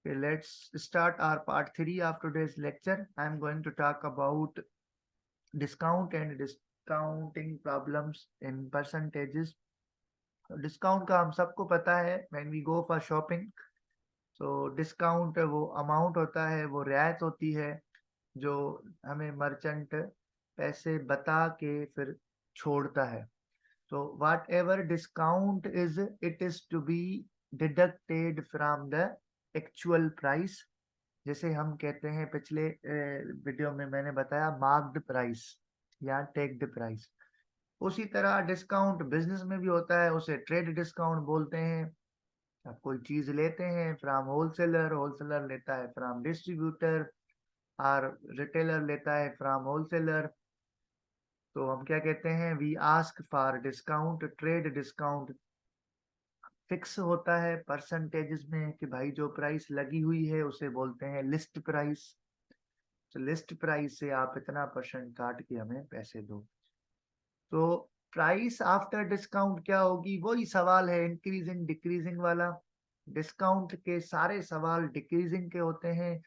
Okay, let's start our part 3 of today's lecture. I'm going to talk about discount and discounting problems in percentages. Discount का हम सबको पता है when we go for shopping. So discount वो amount होता है, वो रियायत होती है जो हमें मर्चेंट पैसे बता के फिर छोड़ता है. So whatever discount is, it is to be deducted from the actual price. जैसे हम कहते हैं, पिछले वीडियो में मैंने बताया मार्क्ड प्राइस या टेक्ड प्राइस. उसी तरह डिस्काउंट बिजनेस में भी होता है, उसे ट्रेड डिस्काउंट बोलते हैं. आप कोई चीज लेते हैं फ्रॉम होलसेलर, होलसेलर लेता है फ्रॉम डिस्ट्रीब्यूटर और रिटेलर लेता है फ्रॉम होलसेलर. तो हम क्या कहते हैं, we ask for discount. Trade discount fix होता है परसेंटेजेस में कि भाई जो प्राइस लगी हुई है उसे बोलते हैं लिस्ट प्राइस. तो लिस्ट प्राइस से आप इतना परसेंट काट के हमें पैसे दो. तो प्राइस आफ्टर डिस्काउंट क्या होगी, वही सवाल है इंक्रीजिंग डिक्रीजिंग वाला. डिस्काउंट के सारे सवाल डिक्रीजिंग के होते हैं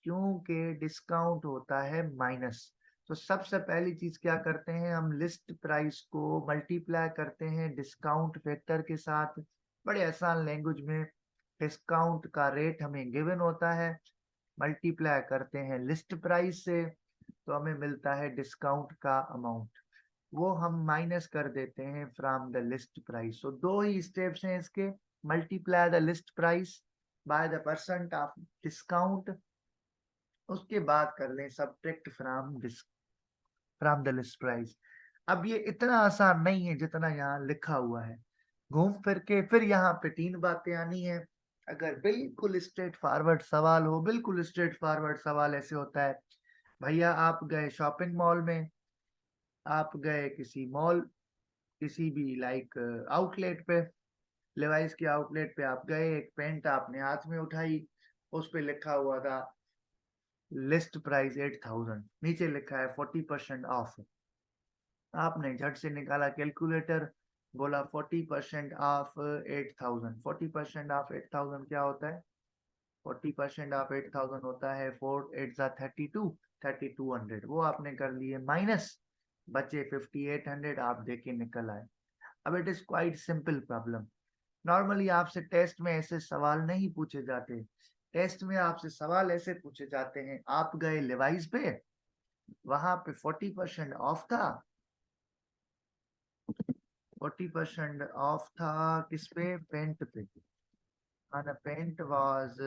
क्योंकि डिस्काउंट होता है माइनस. तो सबसे पहली चीज क्या करते हैं, हम लिस्ट प्राइस को मल्टीप्लाई करते हैं डिस्काउंट फैक्टर के साथ. बड़े आसान लैंग्वेज में डिस्काउंट का रेट हमें गिवन होता है, मल्टीप्लाई करते हैं लिस्ट प्राइस से, तो हमें मिलता है डिस्काउंट का अमाउंट. वो हम माइनस कर देते हैं फ्रॉम द लिस्ट प्राइस. सो दो ही स्टेप्स हैं इसके. Multiply the list price by the percent of discount, उसके बाद कर लें subtract from the list price. अब ये इतना आसान नहीं है जितना यहाँ लिखा हुआ है. घूम फिर के फिर यहाँ पे तीन बातें आनी है. अगर बिल्कुल स्ट्रेट फॉरवर्ड सवाल हो, बिल्कुल स्ट्रेट फॉरवर्ड सवाल ऐसे होता है, भैया आप गए शॉपिंग मॉल में, आप गए किसी मॉल, किसी भी लाइक आउटलेट पे, लेवाइस के आउटलेट पे आप गए, एक पेंट आपने हाथ में उठाई, उस पे लिखा हुआ था लिस्ट प्राइस 8,000, नीचे लिखा है 40% ऑफ. आपने झट से निकाला कैलकुलेटर, बोला 40% ऑफ 8,000. 40% ऑफ 8,000 क्या होता है, 40% ऑफ 8,000 होता है 4 8 32, 3,200. वो आपने कर लिए माइनस, बचे 5,800, आप देके निकल आए. अब it is quite simple problem. Normally आपसे टेस्ट में ऐसे सवाल नहीं पूछे जाते. टेस्ट में आपसे सवाल ऐसे पूछे जाते हैं, आप गए लिवाइस पे, वहां पे 40% ऑफ था. 40% ऑफ था किस पे, पेंट पे. and a paint was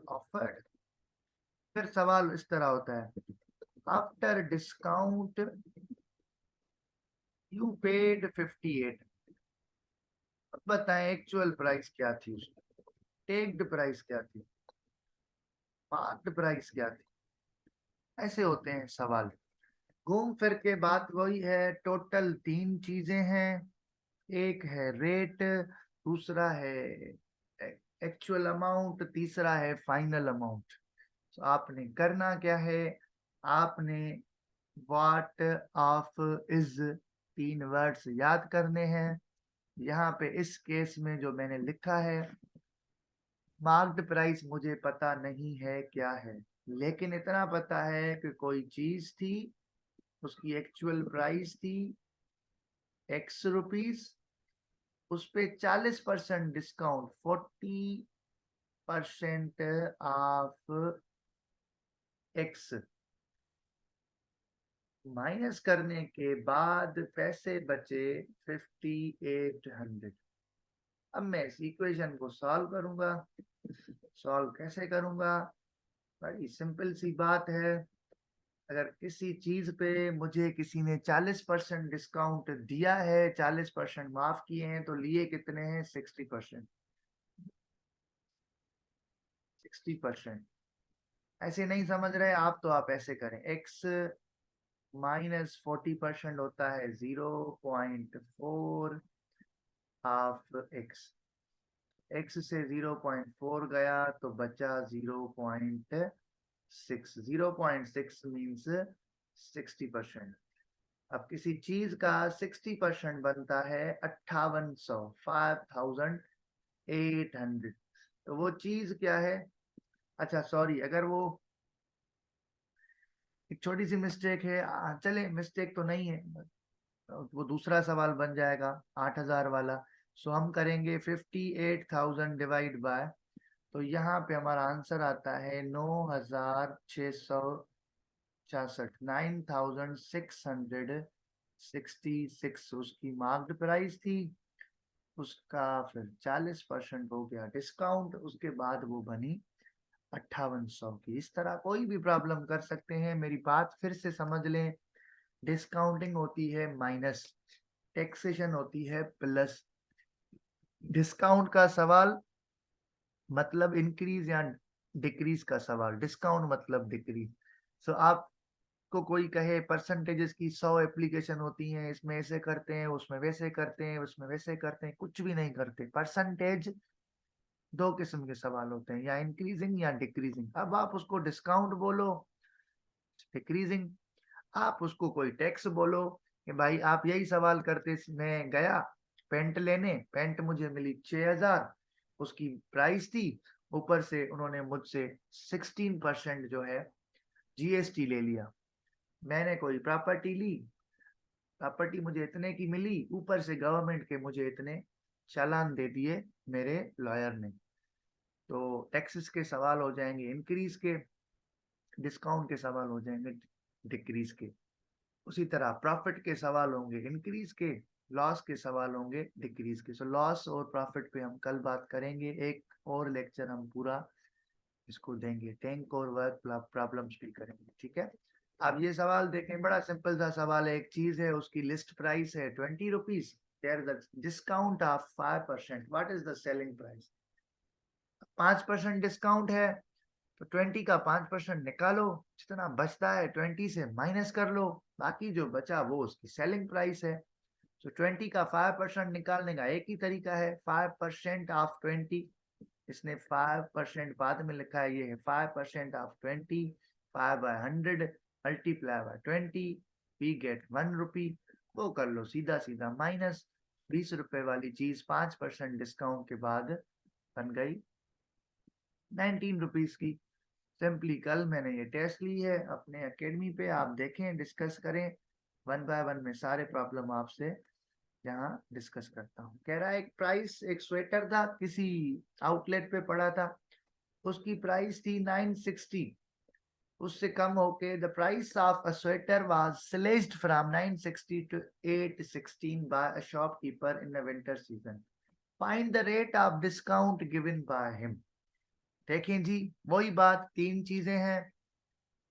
offered. फिर सवाल इस तरह होता है, आफ्टर डिस्काउंट यू पेड 58. अब बताएं एक्चुअल प्राइस क्या थी उसकी, टेक्ड प्राइस क्या थी, मार्क्ड प्राइस क्या थी. ऐसे होते हैं सवाल. घूम फिर के बात वही है. टोटल तीन चीजें हैं, एक है रेट, दूसरा है एक्चुअल अमाउंट, तीसरा है फाइनल अमाउंट. तो आपने करना क्या है, आपने व्हाट ऑफ इज तीन वर्ड्स याद करने हैं. यहाँ पे इस केस में जो मैंने लिखा है, मार्क्ड प्राइस मुझे पता नहीं है क्या है, लेकिन इतना पता है कि कोई चीज थी, उसकी एक्चुअल प्राइस थी x रुपीज, उस पे 40% डिस्काउंट, 40% ऑफ x, माइनस करने के बाद पैसे बचे 5,800. अब मैं इस इक्वेशन को सॉल्व करूंगा. सॉल्व कैसे करूंगा, बड़ी सिंपल सी बात है. अगर किसी चीज पे मुझे किसी ने 40% डिस्काउंट दिया है, 40% माफ किए हैं, तो लिए कितने हैं, 60%. 60%. ऐसे नहीं समझ रहे आप तो आप ऐसे करें, x माइनस 40% होता है 0.4 ऑफ x. x से 0.4 गया तो बचा 0.6. 0.6 मीन्स 60%. अब किसी चीज का 60% बनता है 5,800. तो वो चीज क्या है, अच्छा सॉरी, अगर वो एक छोटी सी मिस्टेक है, चले मिस्टेक तो नहीं है, वो दूसरा सवाल बन जाएगा 8,000 वाला। सो हम करेंगे 58,000 डिवाइड बाय, तो यहाँ पे हमारा आंसर आता है 9,666, 9,666 उसकी मार्क्ड प्राइस थी। उसका फिर 40% हो गया डिस्काउंट, उसके बाद वो बनी 5800 की। इस तरह कोई भी प्रॉब्लम कर सकते हैं। मेरी बात फिर से समझ लें, डिस्काउंटिंग होती है माइनस, टैक्सेशन होती है प्लस। डिस्काउंट का सवाल मतलब इंक्रीज या डिक्रीज का सवाल, डिस्काउंट मतलब डिक्रीज। सो आपको कोई कहे परसेंटेजेस की 100 एप्लीकेशन होती हैं, इसमें ऐसे करते हैं, उसमें वैसे करते हैं, उसमें वैसे करते हैं, कुछ भी नहीं करते। परसेंटेज दो किस्म के सवाल होते हैं, या इंक्रीजिंग या डिक्रीजिंग। अब आप उसको डिस्काउंट बोलो, डिक्रीजिंग, आप उसको कोई टैक्स बोलो कि भाई आप यही सवाल करते, मैं गया पेंट लेने, पेंट मुझे मिली 6,000, उसकी प्राइस थी, ऊपर से उन्होंने मुझसे 16% जो है जीएसटी ले लिया। मैंने कोई प्रॉपर्टी ली, प्रॉपर्टी मुझे इतने की मिली, ऊपर से गवर्नमेंट के मुझे इतने चालान दे दिए मेरे लॉयर ने। तो टैक्सेस के सवाल हो जाएंगे इंक्रीज के, डिस्काउंट के सवाल हो जाएंगे डिक्रीज के। उसी तरह प्रॉफिट के सवाल होंगे इंक्रीज के, लॉस के सवाल होंगे डिक्रीज के। सो लॉस और प्रॉफिट पे हम कल बात करेंगे, एक और लेक्चर हम पूरा इसको देंगे, टैंक और वर्क प्रॉब्लम्स भी करेंगे, ठीक है। अब ये सवाल देखें, बड़ा सिंपल सा सवाल है। एक चीज है, उसकी लिस्ट प्राइस है 20 rupees, there the discount of 5%, what is the selling price. 5% discount है, तो 20 का 5% निकालो, जितना बचता है 20 से माइनस कर लो, बाकी जो बचा वो उसकी सेलिंग प्राइस है। तो 20 का 5% निकालने का एक ही तरीका है, 5% ऑफ 20, इसने 5% बाद में लिखा है, ये है 5% of 20, 5/100 multiply by 20, we get 1 rupee. वो कर लो सीधा सीधा माइनस, 20 रुपए वाली चीज 5% डिस्काउंट के बाद बन गई 19 रुपीज की। सिंपली कल मैंने ये टेस्ट ली है अपने एकेडमी पे, आप देखें, डिस्कस करें, 1 बाय 1 में सारे प्रॉब्लम आपसे यहाँ डिस्कस करता हूँ। कह रहा है एक प्राइस, एक स्वेटर था, किसी आउटलेट पे पड़ा था, उसकी प्राइस थी 960, उससे कम होके the price of a sweater was slashed from 960 to 816 by a shopkeeper in the winter season, find the rate of discount given by him. देखें जी, वही बात, तीन चीजें हैं,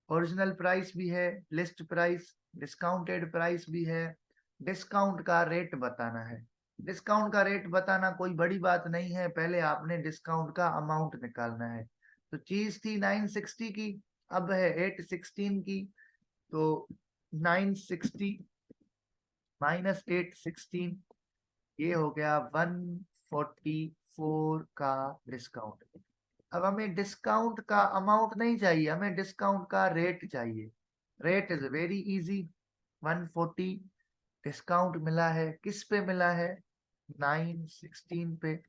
ओरिजिनल प्राइस भी है, लिस्ट प्राइस, डिस्काउंटेड प्राइस भी है, डिस्काउंट का रेट बताना है। डिस्काउंट का रेट बताना कोई बड़ी बात नहीं है, पहले आपने डिस्काउंट का अमाउंट निकालना है। तो चीज थी 960 की, अब है 816 की, तो 960 माइनस 816, ये हो गया 144 का डिस्काउंट। अब हमें डिस्काउंट का अमाउंट नहीं चाहिए, हमें डिस्काउंट का रेट चाहिए। Rate is very easy, 140 discount मिला है, किस पे मिला है, 916 पे।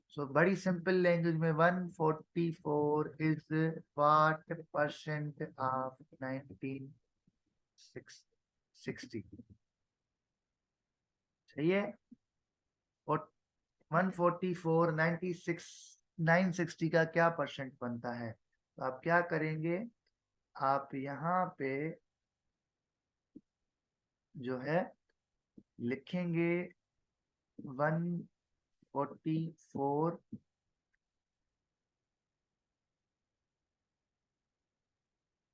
सो बड़ी सिंपल लैंग्वेज में 144 इज व्हाट परसेंट ऑफ 1960, सही है। और 144 960 का क्या परसेंट बनता है, तो आप क्या करेंगे, आप यहाँ पे जो है लिखेंगे 144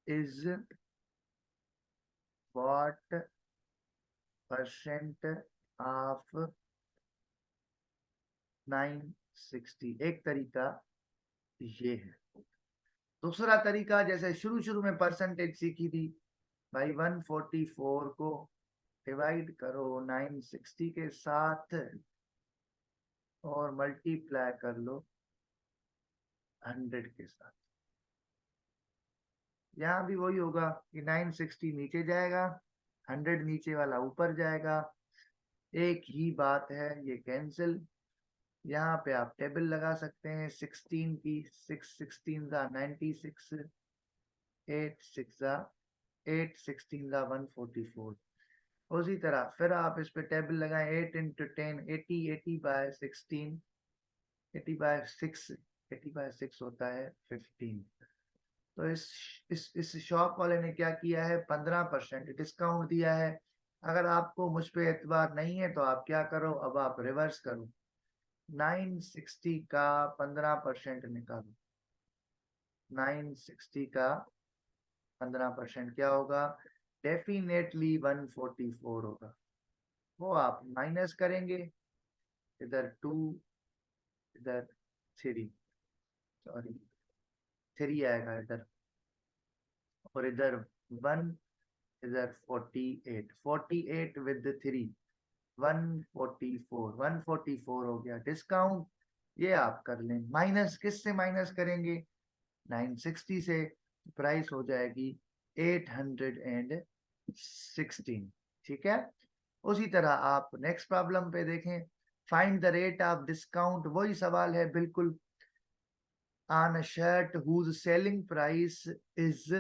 इज व्हाट परसेंट ऑफ 960, एक तरीका ये है। दूसरा तरीका, जैसे शुरू शुरू में परसेंटेज सीखी थी, भाई 144 को डिवाइड करो 960 के साथ और मल्टीप्लाई कर लो 100 के साथ। यहाँ भी वही होगा कि 960 नीचे जाएगा, 100 नीचे वाला ऊपर जाएगा, एक ही बात है, ये कैंसिल, यहाँ पे आप टेबल लगा सकते हैं 16 की, 6 16 का 96, 8 6 8 16 144। उसी तरह फिर आप इस पे टेबल लगाएं 8 इंटू 10 80, 80 बाय 16, 80 बाय 6, 80 बाय 6 होता है 15। तो इस शॉप वाले ने क्या किया है, 15% डिस्काउंट दिया है। अगर आपको मुझ पे एतबार नहीं है तो आप क्या करो, अब आप रिवर्स करो, 960 का 15% निकालो, 960 का 15% क्या होगा, डेफिनेटली 144 होगा। वो आप माइनस करेंगे, इधर 2, इधर 3, सॉरी 3 आएगा इधर, और इधर 1, इधर 48, 48 विद 3, 144, 144 हो गया डिस्काउंट। ये आप कर लें, माइनस किससे माइनस करेंगे, 960 से, प्राइस हो जाएगी 816। ठीक है। उसी तरह आप नेक्स्ट प्रॉब्लम पे देखें, find the rate of discount, वही सवाल है बिल्कुल, on a shirt whose selling price is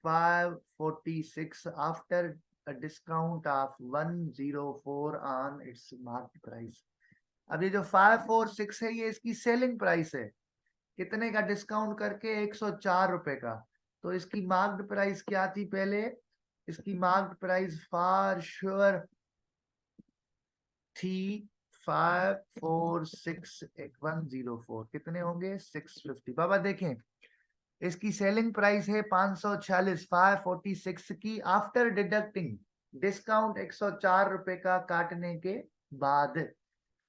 546 after a discount of 104 on its market price। अब ये जो 546 है ये इसकी सेलिंग प्राइस है, कितने का डिस्काउंट करके, 104 रुपए का। तो इसकी मार्क्ड प्राइस क्या थी पहले, इसकी मार्क्ड प्राइस फॉर श्योर थी 546,104, कितने होंगे 650। बाबा देखें, इसकी सेलिंग प्राइस है 546, 546 की आफ्टर डिडक्टिंग डिस्काउंट 104 रुपए का काटने के बाद।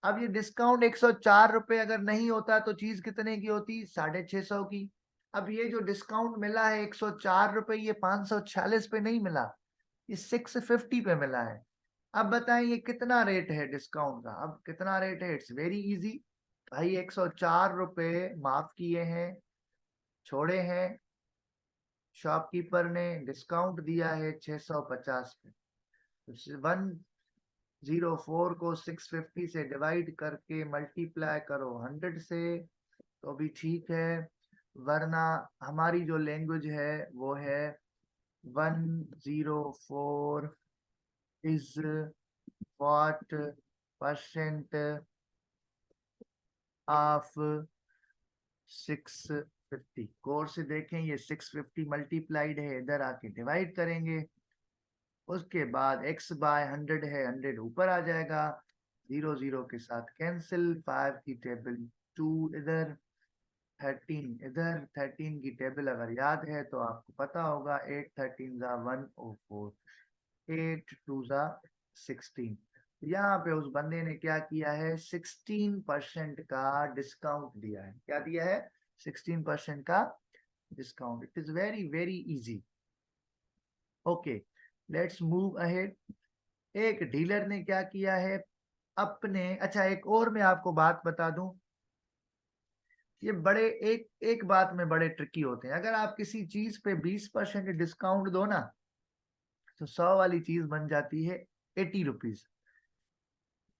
अब ये डिस्काउंट 104 रुपए अगर नहीं होता तो चीज कितने की होती, 650 की। अब ये जो डिस्काउंट मिला है 104 रुपए, ये 546 पे नहीं मिला, ये 650 पे मिला है। अब बताएं ये कितना रेट है डिस्काउंट का, अब कितना रेट है, इट्स वेरी इजी भाई, 104 रुपए माफ किए हैं, छोड़े हैं, शॉपकीपर ने डिस्काउंट दिया है 650 पे, 104 को 650 से डिवाइड करके मल्टीप्लाई करो 100 से, तो भी ठीक है, वरना हमारी जो लैंग्वेज है वो है 104 इज व्हाट परसेंट ऑफ 650। गौर से देखें, ये 650 मल्टीप्लाइड है, इधर आके डिवाइड करेंगे, उसके बाद x बाय 100 है, 100 ऊपर आ जाएगा, 0 0 के साथ कैंसिल, 5 की टेबल 2 इधर, 13 इधर, 13 की टेबल अगर याद है तो आपको पता होगा, 8 13 जा 104, 8 2 जा 16। यहाँ पे उस बंदे ने क्या किया है, 16% का डिस्काउंट दिया है, क्या दिया है, 16% का discount. It is very very easy. Okay, let's move ahead. एक डीलर ने क्या किया है अपने, अच्छा एक और मैं आपको बात बता दूं, ये बड़े एक एक बात में बड़े ट्रिकी होते हैं। अगर आप किसी चीज पे 20% डिस्काउंट दो ना, तो 100 वाली चीज बन जाती है 80 रुपीज।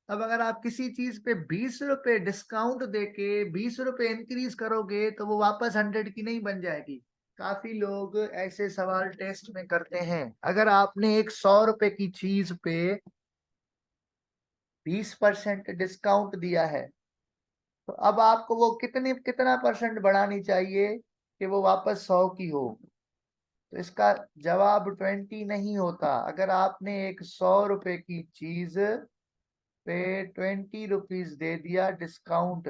अब अगर आप किसी चीज पे 20 रुपए डिस्काउंट देके 20 रुपए इंक्रीज करोगे तो वो वापस 100 की नहीं बन जाएगी। काफी लोग ऐसे सवाल टेस्ट में करते हैं, अगर आपने एक 100 रुपए की चीज पे 20% डिस्काउंट दिया है, तो अब आपको वो कितना परसेंट बढ़ानी चाहिए कि वो वापस 100 की हो। तो इसका जवाब 20 नहीं होता। अगर आपने एक 100 रुपए की चीज पे 20 रुपीज दे दिया डिस्काउंट,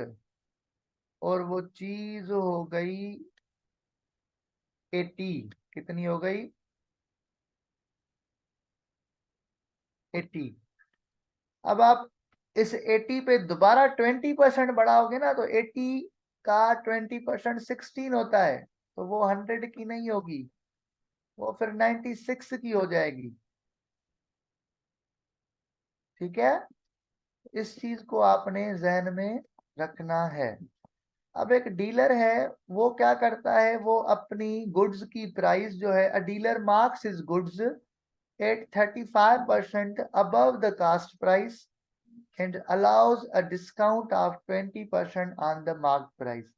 और वो चीज हो गई 80, कितनी हो गई 80। अब आप इस 80 पे दोबारा 20% बढ़ाओगे ना, तो 80 का 20% 16 होता है, तो वो 100 की नहीं होगी, वो फिर 96 की हो जाएगी। ठीक है, इस चीज को आपने जहन में रखना है। अब एक डीलर है, वो क्या करता है, वो अपनी गुड्स की प्राइस जो है, अ dealer marks his goods at 35% above the cost price, and allows a discount of 20% on the marked price.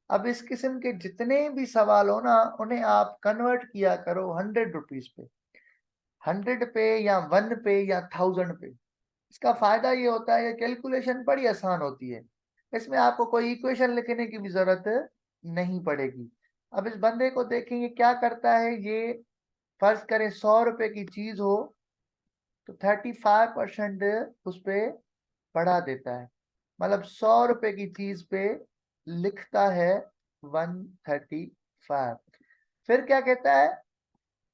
अब इस किस्म के जितने भी सवाल हो ना, उन्हें आप कन्वर्ट किया करो 100 रुपीज पे, 100 पे या 1 पे या 1000 पे। इसका फायदा ये होता है, कैलकुलेशन बड़ी आसान होती है, इसमें आपको कोई इक्वेशन लिखने की भी जरूरत नहीं पड़ेगी। अब इस बंदे को देखेंगे क्या करता है। ये फर्ज करें 100 रुपए की चीज हो तो 35% उस पे बढ़ा देता है, मतलब 100 रुपए की चीज पे लिखता है 135। फिर क्या कहता है,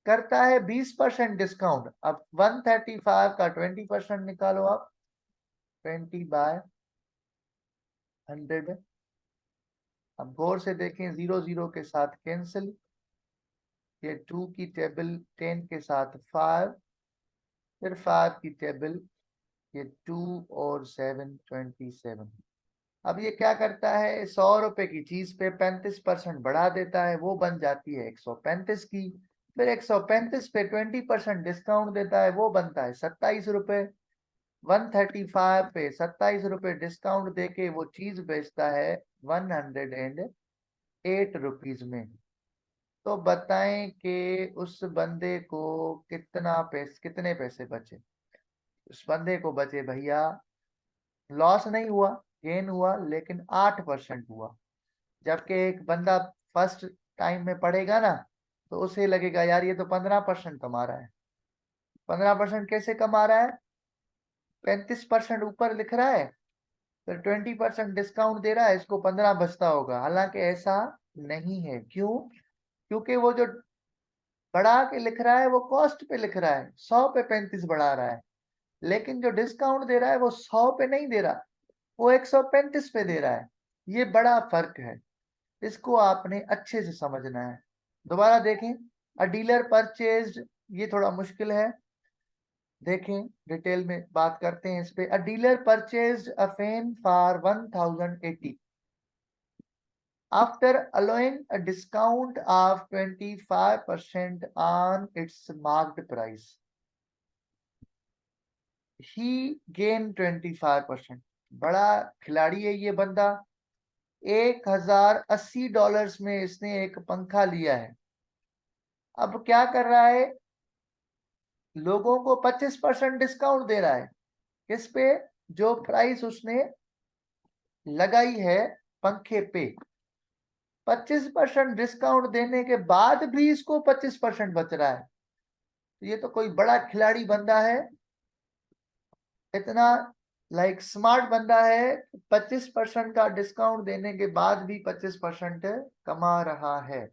करता है 20% डिस्काउंट। अब 135 का 20% निकालो आप, 20/100। अब गौर से देखें, 0 0 के साथ कैंसिल, ये 2 की टेबल 10 के साथ 5, फिर 5 की टेबल, ये 2 और 7 27। अब ये क्या करता है, 100 रुपए की चीज पे 35% बढ़ा देता है, वो बन जाती है 135 की। फिर 135 पे 20% डिस्काउंट देता है, वो बनता है 27 रुपए। 135 पे 27 रुपए डिस्काउंट देके वो चीज बेचता है 108 रुपीज में। तो बताएं कि उस बंदे को कितने पैसे बचे। उस बंदे को बचे भैया, लॉस नहीं हुआ, गेन हुआ, लेकिन 8% हुआ। जबकि एक बंदा फर्स्ट टाइम में पढ़ेगा ना, तो उसे लगेगा यार ये तो 15% कमा रहा है। 15% कैसे कमा रहा है, 35% ऊपर लिख रहा है, फिर 20% डिस्काउंट दे रहा है, इसको 15 बचता होगा। हालांकि ऐसा नहीं है। क्यों? क्योंकि वो जो बढ़ा के लिख रहा है वो कॉस्ट पे लिख रहा है, 100 पे 35 बढ़ा रहा है, लेकिन जो डिस्काउंट दे रहा है वो 100 पे नहीं दे रहा, वो 135 पे दे रहा है। ये बड़ा फर्क है, इसको आपने अच्छे से समझना है। दोबारा देखें, अ डीलर परचेज्ड, ये थोड़ा मुश्किल है, देखें डिटेल में बात करते हैं इस पे। अ dealer purchased a fan for 1080 after allowing a discount of 25% on its marked price. He gained 25%। बड़ा खिलाड़ी है ये बंदा। $1080 में इसने एक पंखा लिया है। अब क्या कर रहा है, लोगों को 25% डिस्काउंट दे रहा है। किस पे? जो प्राइस उसने लगाई है पंखे पे। 25% डिस्काउंट देने के बाद भी इसको 25% बच रहा है। तो ये तो कोई बड़ा खिलाड़ी बंदा है, इतना स्मार्ट बंदा है। 25% का डिस्काउंट देने के बाद भी 25% कमा रहा है।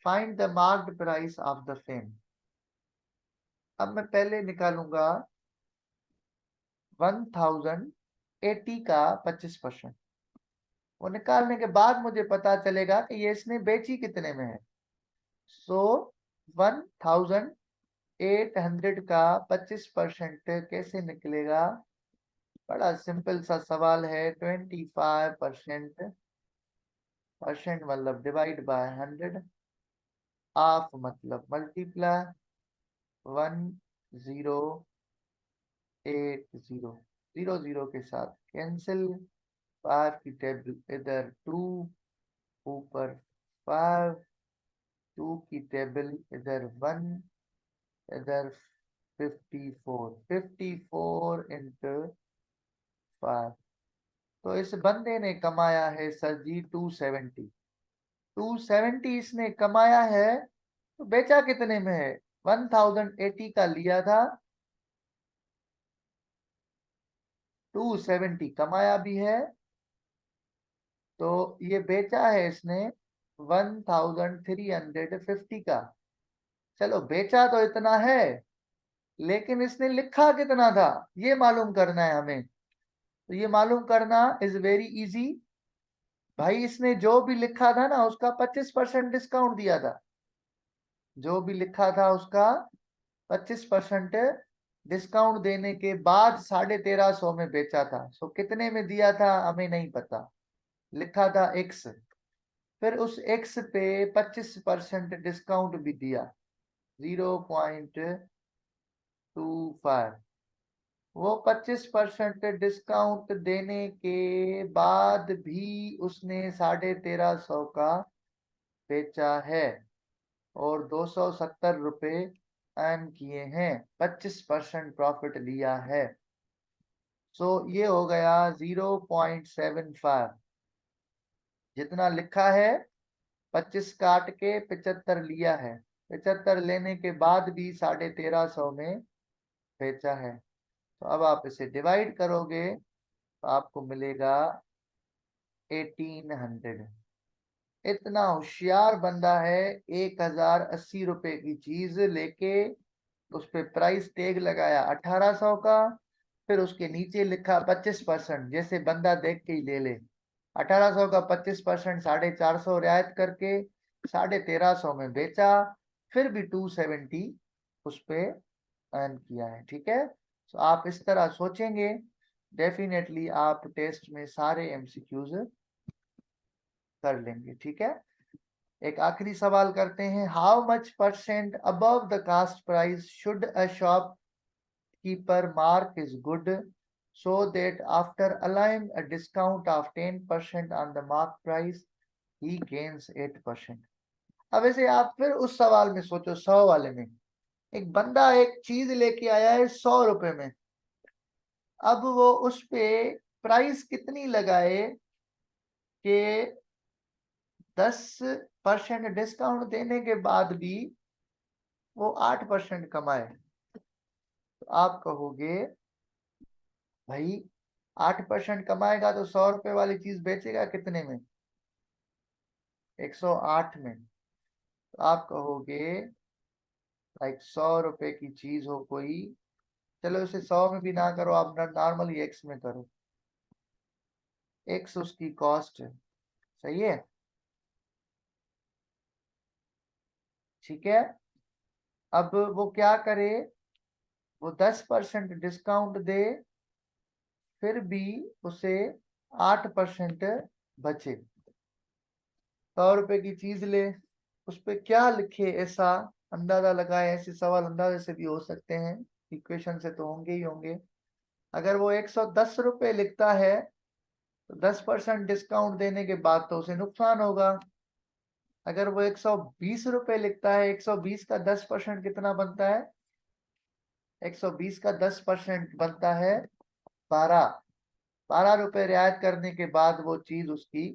Find the marked price of the fame. अब मैं पहले निकालूंगा 1080 का 25%। वो निकालने के बाद मुझे पता चलेगा कि ये इसने बेची कितने में है। सो 1800 का 25% कैसे निकलेगा? बड़ा सिंपल सा सवाल है। 25% मतलब डिवाइड बाय 100, ऑफ मतलब मल्टीप्लाई 1080, 00 के साथ कैंसिल, 5 की टेबल इधर 2, ऊपर 5, 2 की टेबल इधर 1, इधर 54 इंटू 5। तो इस बंदे ने कमाया है सर जी 270 इसने कमाया है। तो बेचा कितने में है? 1080 का लिया था, 270 कमाया भी है, तो ये बेचा है इसने 1350 का। चलो बेचा तो इतना है, लेकिन इसने लिखा कितना था ये मालूम करना है हमें। तो ये मालूम करना इज वेरी इजी भाई। इसने जो भी लिखा था ना उसका 25% डिस्काउंट दिया था। जो भी लिखा था उसका 25% डिस्काउंट देने के बाद 1350 में बेचा था। सो कितने में दिया था हमें नहीं पता, लिखा था x। फिर उस x पे 25% डिस्काउंट भी दिया, 0.25। वो 25% डिस्काउंट देने के बाद भी उसने 1350 का बेचा है और 270 रुपए अर्न किए हैं, 25% प्रॉफिट लिया है। सो ये हो गया 0.75। जितना लिखा है 25 काट के 75 लिया है, 75 लेने के बाद भी 1350 में बेचा है। तो अब आप इसे डिवाइड करोगे तो आपको मिलेगा 1800। इतना होशियार बंदा है, 1080 रुपए की चीज लेके उस पे प्राइस टैग लगाया 1800 का, फिर उसके नीचे लिखा 25%, जैसे बंदा देख के ही ले ले। 1800 का 25% 450 रियायत करके 1350 में बेचा, फिर भी 270 उस पे अर्न किया है। ठीक है, तो आप इस तरह सोचेंगे, डेफिनेटली आप टेस्ट में सारे एमसीक्यूज कर लेंगे। ठीक है, एक आखिरी सवाल करते हैं। How much percent above the cost price should a shop keeper mark is good so that after allowing a discount of 10% on the mark price he gains 8%। अब ऐसे आप फिर उस सवाल में सोचो, 100 वाले में एक बंदा एक चीज लेके आया है 100 रुपए में, अब वो उस पे प्राइस कितनी लगाए कि 10% डिस्काउंट देने के बाद भी वो 8% कमाए। तो आप कहोगे भाई 8% कमाएगा तो 100 रुपए वाली चीज बेचेगा कितने में? 108 में। तो आप कहोगे लाइक 100 रुपए की चीज हो कोई, चलो इसे 100 में भी ना करो, आप नॉर्मली एक्स में करो, एक्स उसकी कॉस्ट है। सही है, ठीक है। अब वो क्या करे, वो 10% डिस्काउंट दे, फिर भी उसे 8% बचे। 100 रुपए की चीज ले, उस पे क्या लिखे ऐसा अंदाजा लगाए। ऐसे सवाल अंदाजे से भी हो सकते हैं, इक्वेशन से तो होंगे ही होंगे। अगर वो 110 रुपए लिखता है तो 10% डिस्काउंट देने के बाद तो उसे नुकसान होगा। अगर वो 120 रुपए लिखता है, 120 का 10% कितना बनता है? 120 का 10% बनता है 12। 12 रुपए रियायत करने के बाद वो चीज उसकी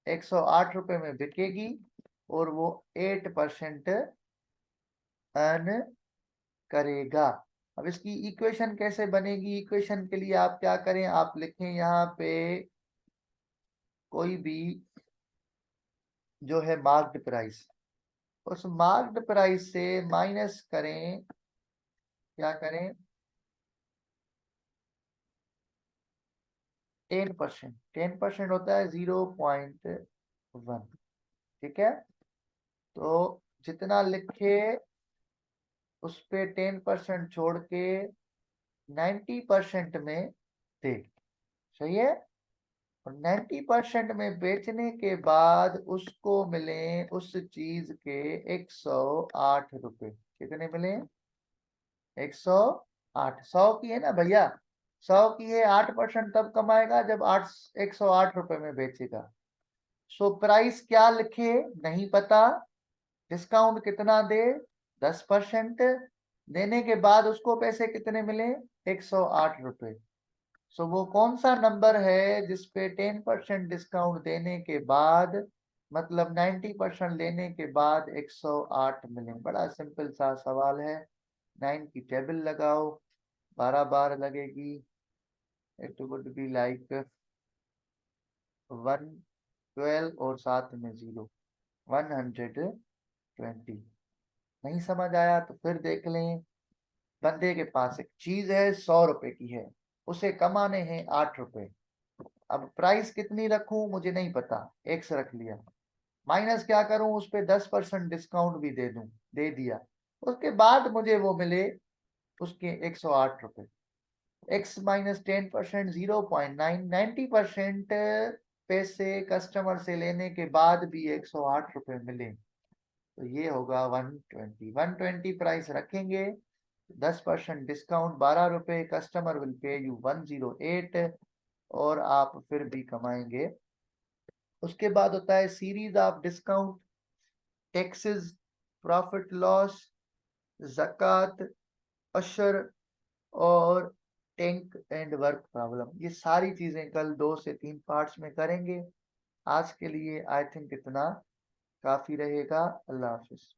108 रुपए में बिकेगी और वो 8% अर्न करेगा। अब इसकी इक्वेशन कैसे बनेगी? इक्वेशन के लिए आप क्या करें, आप लिखें यहाँ पे कोई भी जो है मार्क्ड प्राइस, उस मार्क्ड प्राइस से माइनस करें, क्या करें, 10%। 10% होता है 0.1। ठीक है, तो जितना लिखे उस पे 10% छोड़ के 90% में दे। सही है, और 90% में बेचने के बाद उसको मिले उस चीज के 108 रुपए। कितने मिले? 108। 100 की है ना भैया, 100 की है, 8% तब कमाएगा जब 108 रुपए में बेचेगा। सो प्राइस क्या लिखे नहीं पता, डिस्काउंट कितना दे, 10% देने के बाद उसको पैसे कितने मिले? 108 रुपए। सो वो कौन सा नंबर है जिसपे 10% डिस्काउंट देने के बाद, मतलब 90% लेने के बाद 108 मिले? बड़ा सिंपल सा सवाल है। 9 की टेबल लगाओ, 12 बार लगेगी, इट वुड बी लाइक 112 और साथ में 0, 120। नहीं समझ आया तो फिर देख लें। बंदे के पास एक चीज है 100 रुपए की है, उसे कमाने हैं 8 रुपए। अब प्राइस कितनी रखूं मुझे नहीं पता, एक्स रख लिया। माइनस क्या करूं, उस पे 10% डिस्काउंट भी दे दूं, दे दिया। उसके बाद मुझे वो मिले उसके 108 रुपए। एक्स माइनस 10% 0.9, 90% पैसे कस्टमर से लेने के बाद भी 108 रुपए मिले, तो ये होगा 120। 120 प्राइस रखेंगे 10% डिस्काउंट 12 रुपए, कस्टमर विल पे यू 108 और आप फिर भी कमाएंगे। उसके बाद होता है series of discount, taxes, profit loss, जक़ात, अशर और टैंक एंड वर्क प्रॉब्लम। ये सारी चीजें कल 2 से 3 पार्ट्स में करेंगे। आज के लिए आई थिंक इतना काफी रहेगा। अल्लाह हाफिज।